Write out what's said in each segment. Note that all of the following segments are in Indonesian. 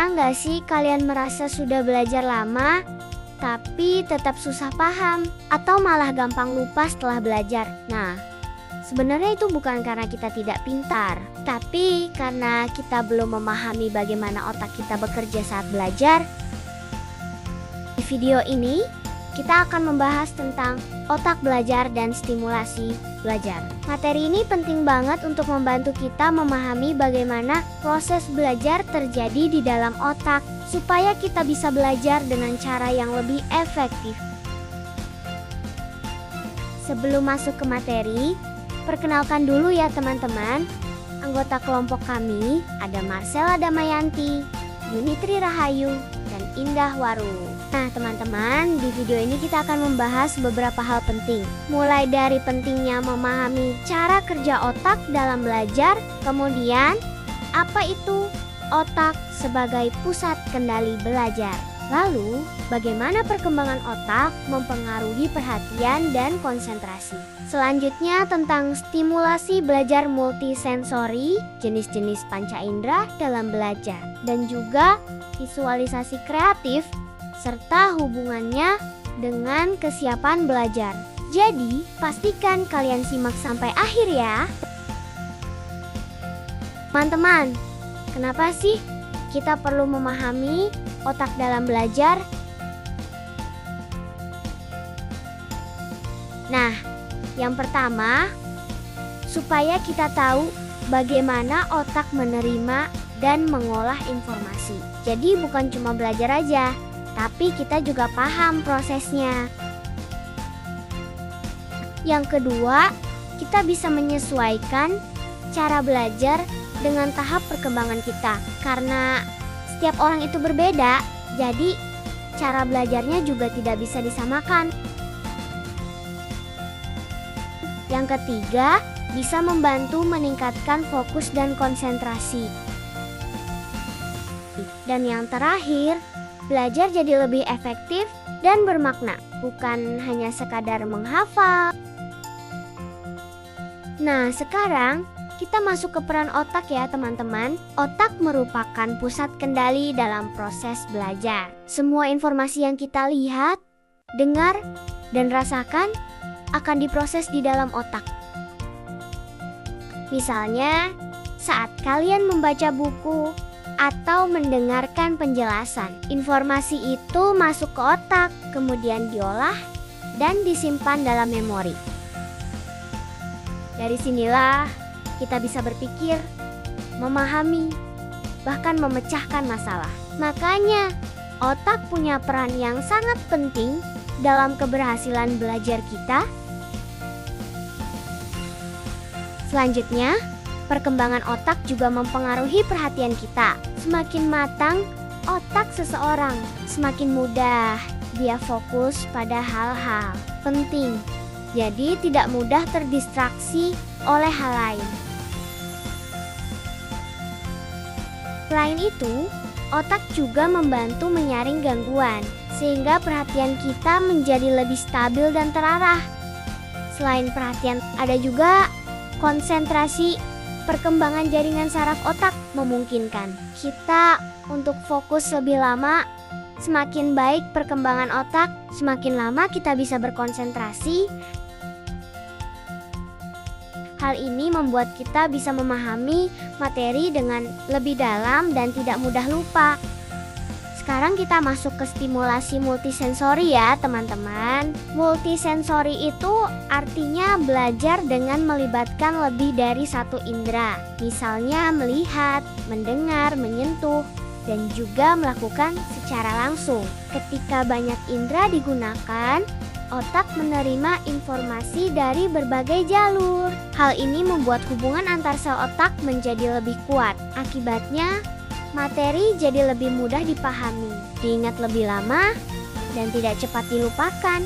Pernah nggak sih kalian merasa sudah belajar lama, tapi tetap susah paham atau malah gampang lupa setelah belajar? Nah, sebenarnya itu bukan karena kita tidak pintar, tapi karena kita belum memahami bagaimana otak kita bekerja saat belajar. Di video ini, kita akan membahas tentang otak belajar dan stimulasi belajar. Materi ini penting banget untuk membantu kita memahami bagaimana proses belajar terjadi di dalam otak, supaya kita bisa belajar dengan cara yang lebih efektif. Sebelum masuk ke materi, perkenalkan dulu ya teman-teman. Anggota kelompok kami ada Marcella Damayanti, Yunitri Rahayu, dan Indah Waru. Nah teman-teman, di video ini kita akan membahas beberapa hal penting. Mulai dari pentingnya memahami cara kerja otak dalam belajar, kemudian apa itu otak sebagai pusat kendali belajar. Lalu, bagaimana perkembangan otak mempengaruhi perhatian dan konsentrasi. Selanjutnya tentang stimulasi belajar multisensori, jenis-jenis panca indera dalam belajar, dan juga visualisasi kreatif, serta hubungannya dengan kesiapan belajar. Jadi, pastikan kalian simak sampai akhir ya. Teman-teman, kenapa sih kita perlu memahami otak dalam belajar? Nah, yang pertama, supaya kita tahu bagaimana otak menerima dan mengolah informasi. Jadi bukan cuma belajar aja, tapi kita juga paham prosesnya. Yang kedua, kita bisa menyesuaikan cara belajar dengan tahap perkembangan kita. Karena setiap orang itu berbeda, jadi cara belajarnya juga tidak bisa disamakan. Yang ketiga, bisa membantu meningkatkan fokus dan konsentrasi. Dan yang terakhir, belajar jadi lebih efektif dan bermakna, bukan hanya sekadar menghafal. Nah, sekarang kita masuk ke peran otak ya teman-teman. Otak merupakan pusat kendali dalam proses belajar. Semua informasi yang kita lihat, dengar, dan rasakan akan diproses di dalam otak. Misalnya, saat kalian membaca buku atau mendengarkan penjelasan, informasi itu masuk ke otak, kemudian diolah dan disimpan dalam memori. Dari sinilah kita bisa berpikir, memahami, bahkan memecahkan masalah. Makanya, otak punya peran yang sangat penting dalam keberhasilan belajar kita. Selanjutnya, perkembangan otak juga mempengaruhi perhatian kita. Semakin matang otak seseorang, semakin mudah dia fokus pada hal-hal penting. Jadi tidak mudah terdistraksi oleh hal lain. Selain itu, otak juga membantu menyaring gangguan, sehingga perhatian kita menjadi lebih stabil dan terarah. Selain perhatian, ada juga konsentrasi. Perkembangan jaringan saraf otak memungkinkan kita untuk fokus lebih lama. Semakin baik perkembangan otak, semakin lama kita bisa berkonsentrasi. Hal ini membuat kita bisa memahami materi dengan lebih dalam dan tidak mudah lupa. Sekarang kita masuk ke stimulasi multisensori ya teman-teman. Multisensori itu artinya belajar dengan melibatkan lebih dari satu indera. Misalnya melihat, mendengar, menyentuh, dan juga melakukan secara langsung. Ketika banyak indera digunakan, otak menerima informasi dari berbagai jalur. Hal ini membuat hubungan antar sel otak menjadi lebih kuat. Akibatnya, materi jadi lebih mudah dipahami, diingat lebih lama, dan tidak cepat dilupakan.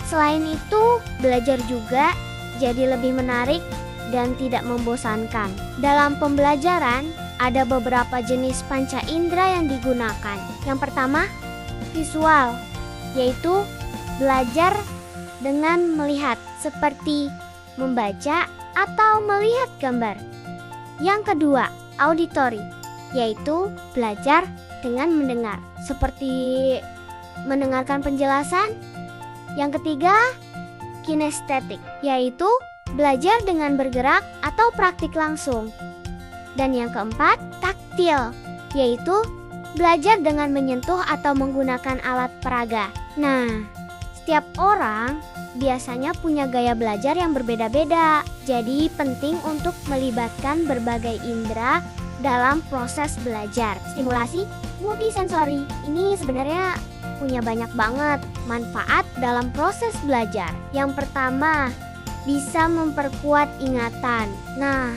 Selain itu, belajar juga jadi lebih menarik dan tidak membosankan. Dalam pembelajaran, ada beberapa jenis panca indera yang digunakan. Yang pertama, visual, yaitu belajar dengan melihat, seperti membaca atau melihat gambar. Yang kedua, auditory, yaitu belajar dengan mendengar, seperti mendengarkan penjelasan. Yang ketiga, kinestetik, yaitu belajar dengan bergerak atau praktik langsung. Dan yang keempat, taktil, yaitu belajar dengan menyentuh atau menggunakan alat peraga. Nah, setiap orang biasanya punya gaya belajar yang berbeda-beda. Jadi penting untuk melibatkan berbagai indera dalam proses belajar. Stimulasi multisensori ini sebenarnya punya banyak banget manfaat dalam proses belajar. Yang pertama, bisa memperkuat ingatan. Nah,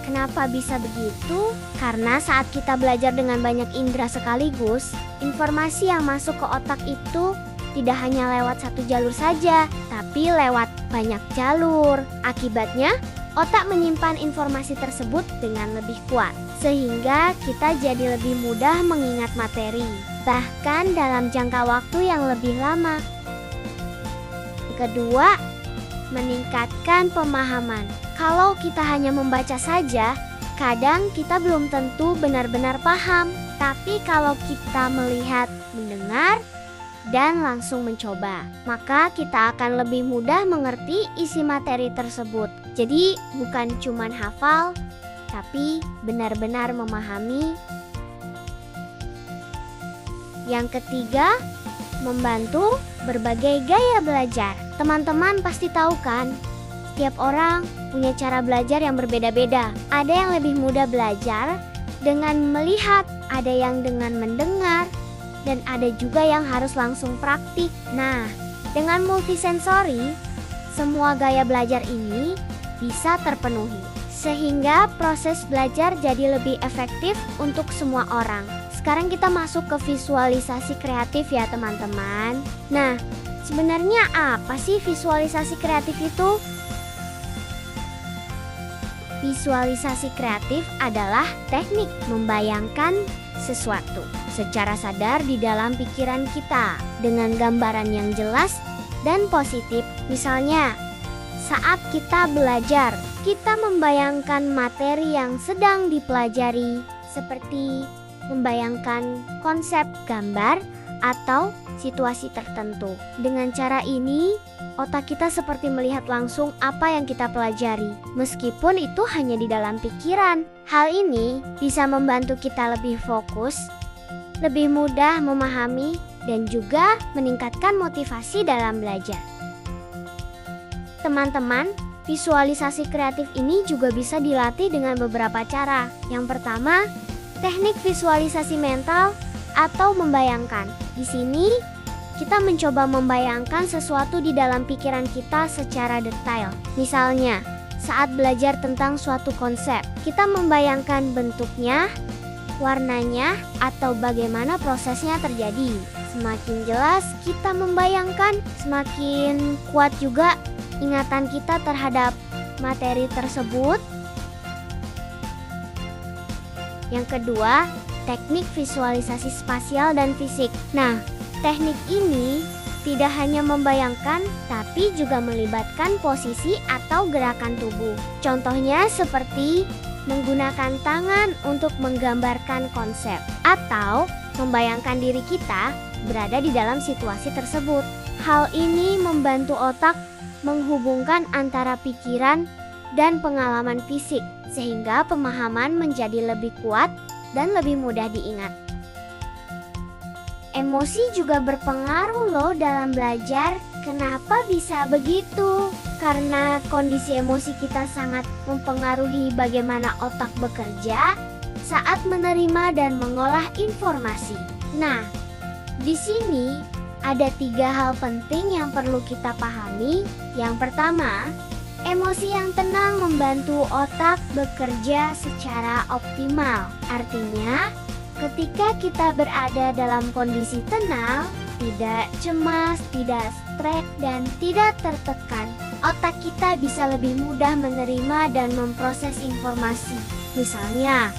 kenapa bisa begitu? Karena saat kita belajar dengan banyak indera sekaligus, informasi yang masuk ke otak itu tidak hanya lewat satu jalur saja, tapi lewat banyak jalur. Akibatnya, otak menyimpan informasi tersebut dengan lebih kuat, sehingga kita jadi lebih mudah mengingat materi, bahkan dalam jangka waktu yang lebih lama. Kedua, meningkatkan pemahaman. Kalau kita hanya membaca saja, kadang kita belum tentu benar-benar paham. Tapi kalau kita melihat, mendengar, dan langsung mencoba, maka kita akan lebih mudah mengerti isi materi tersebut. Jadi bukan cuma hafal, tapi benar-benar memahami. Yang ketiga, membantu berbagai gaya belajar. Teman-teman pasti tahu kan, setiap orang punya cara belajar yang berbeda-beda. Ada yang lebih mudah belajar dengan melihat, ada yang dengan mendengar, dan ada juga yang harus langsung praktik. Nah, dengan multisensori, semua gaya belajar ini bisa terpenuhi, sehingga proses belajar jadi lebih efektif untuk semua orang. Sekarang kita masuk ke visualisasi kreatif ya teman-teman. Nah, sebenarnya apa sih visualisasi kreatif itu? Visualisasi kreatif adalah teknik membayangkan sesuatu secara sadar di dalam pikiran kita dengan gambaran yang jelas dan positif. Misalnya, saat kita belajar, kita membayangkan materi yang sedang dipelajari, seperti membayangkan konsep gambar atau situasi tertentu. Dengan cara ini, otak kita seperti melihat langsung apa yang kita pelajari, meskipun itu hanya di dalam pikiran. Hal ini bisa membantu kita lebih fokus, lebih mudah memahami, dan juga meningkatkan motivasi dalam belajar. Teman-teman, visualisasi kreatif ini juga bisa dilatih dengan beberapa cara. Yang pertama, teknik visualisasi mental atau membayangkan. Di sini, kita mencoba membayangkan sesuatu di dalam pikiran kita secara detail. Misalnya, saat belajar tentang suatu konsep, kita membayangkan bentuknya, warnanya, atau bagaimana prosesnya terjadi. Semakin jelas kita membayangkan, semakin kuat juga ingatan kita terhadap materi tersebut. Yang kedua, teknik visualisasi spasial dan fisik. Nah, teknik ini tidak hanya membayangkan, tapi juga melibatkan posisi atau gerakan tubuh. Contohnya seperti menggunakan tangan untuk menggambarkan konsep, atau membayangkan diri kita berada di dalam situasi tersebut. Hal ini membantu otak menghubungkan antara pikiran dan pengalaman fisik, sehingga pemahaman menjadi lebih kuat dan lebih mudah diingat. Emosi juga berpengaruh loh dalam belajar. Kenapa bisa begitu? Karena kondisi emosi kita sangat mempengaruhi bagaimana otak bekerja saat menerima dan mengolah informasi. Nah, di sini ada 3 hal penting yang perlu kita pahami. Yang pertama, emosi yang tenang membantu otak bekerja secara optimal. Artinya, ketika kita berada dalam kondisi tenang, tidak cemas, tidak stres, dan tidak tertekan, otak kita bisa lebih mudah menerima dan memproses informasi. Misalnya,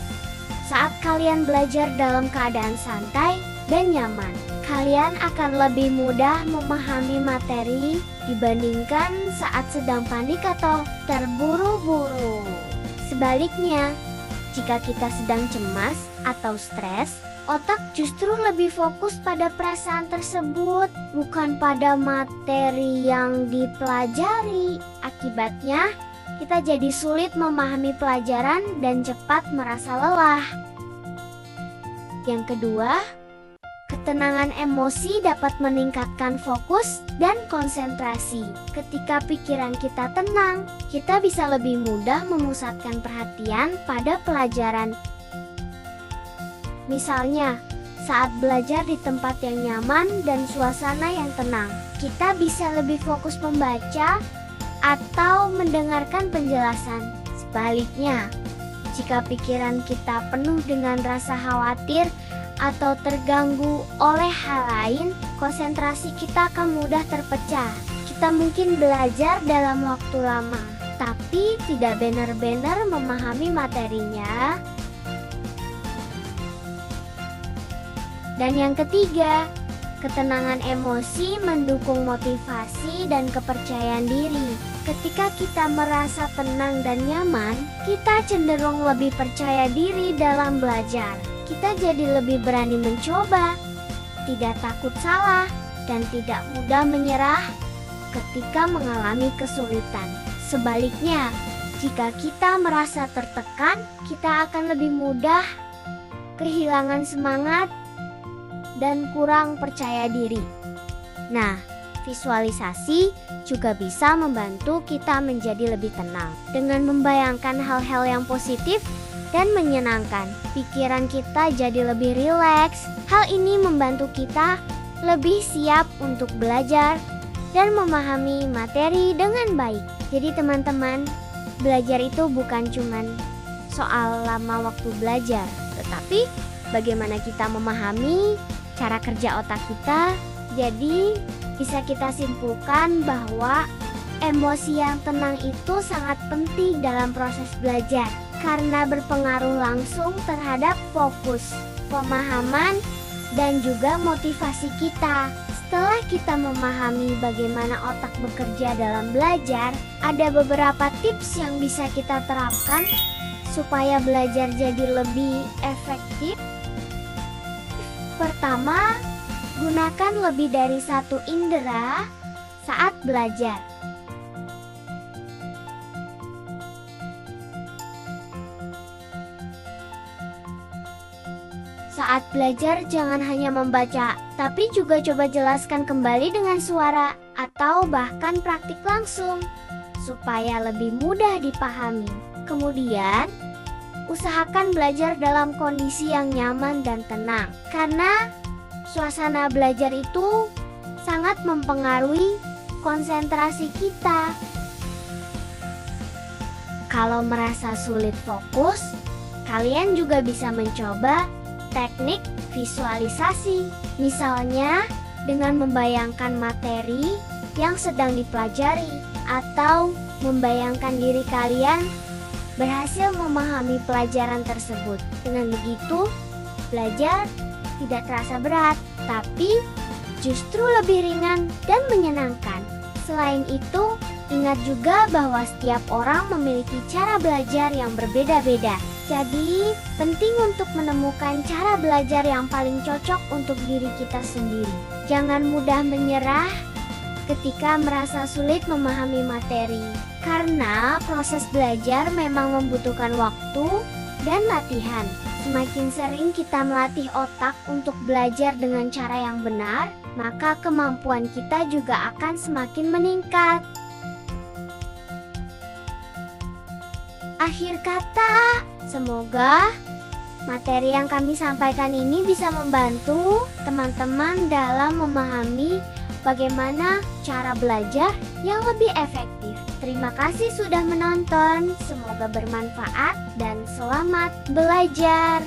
saat kalian belajar dalam keadaan santai dan nyaman, kalian akan lebih mudah memahami materi dibandingkan saat sedang panik atau terburu-buru. Sebaliknya, Jika kita sedang cemas atau stres, otak justru lebih fokus pada perasaan tersebut, bukan pada materi yang dipelajari. Akibatnya, kita jadi sulit memahami pelajaran dan cepat merasa lelah. Yang kedua, ketenangan emosi dapat meningkatkan fokus dan konsentrasi. Ketika pikiran kita tenang, kita bisa lebih mudah memusatkan perhatian pada pelajaran. Misalnya, saat belajar di tempat yang nyaman dan suasana yang tenang, kita bisa lebih fokus membaca atau mendengarkan penjelasan. Sebaliknya, jika pikiran kita penuh dengan rasa khawatir atau terganggu oleh hal lain, konsentrasi kita akan mudah terpecah. Kita mungkin belajar dalam waktu lama, tapi tidak benar-benar memahami materinya. Dan yang ketiga, ketenangan emosi mendukung motivasi dan kepercayaan diri. Ketika kita merasa tenang dan nyaman, kita cenderung lebih percaya diri dalam belajar. Kita jadi lebih berani mencoba, tidak takut salah, dan tidak mudah menyerah ketika mengalami kesulitan. Sebaliknya, jika kita merasa tertekan, kita akan lebih mudah kehilangan semangat dan kurang percaya diri. Nah, visualisasi juga bisa membantu kita menjadi lebih tenang. Dengan membayangkan hal-hal yang positif dan menyenangkan, pikiran kita jadi lebih rileks. Hal ini membantu kita lebih siap untuk belajar dan memahami materi dengan baik. Jadi teman-teman, belajar itu bukan cuma soal lama waktu belajar, tetapi bagaimana kita memahami cara kerja otak kita. Jadi bisa kita simpulkan bahwa emosi yang tenang itu sangat penting dalam proses belajar karena berpengaruh langsung terhadap fokus, pemahaman, dan juga motivasi kita. Setelah kita memahami bagaimana otak bekerja dalam belajar, ada beberapa tips yang bisa kita terapkan supaya belajar jadi lebih efektif. Pertama, gunakan lebih dari satu indera saat belajar. Saat belajar jangan hanya membaca, tapi juga coba jelaskan kembali dengan suara atau bahkan praktik langsung supaya lebih mudah dipahami. Kemudian, usahakan belajar dalam kondisi yang nyaman dan tenang, karena suasana belajar itu sangat mempengaruhi konsentrasi kita. Kalau merasa sulit fokus, kalian juga bisa mencoba teknik visualisasi. Misalnya, dengan membayangkan materi yang sedang dipelajari atau membayangkan diri kalian berhasil memahami pelajaran tersebut. Dengan begitu, belajar tidak terasa berat, tapi justru lebih ringan dan menyenangkan. Selain itu, ingat juga bahwa setiap orang memiliki cara belajar yang berbeda-beda. Jadi, penting untuk menemukan cara belajar yang paling cocok untuk diri kita sendiri. Jangan mudah menyerah ketika merasa sulit memahami materi, karena proses belajar memang membutuhkan waktu dan latihan. Semakin sering kita melatih otak untuk belajar dengan cara yang benar, maka kemampuan kita juga akan semakin meningkat. Akhir kata, semoga materi yang kami sampaikan ini bisa membantu teman-teman dalam memahami bagaimana cara belajar yang lebih efektif. Terima kasih sudah menonton, semoga bermanfaat dan selamat belajar.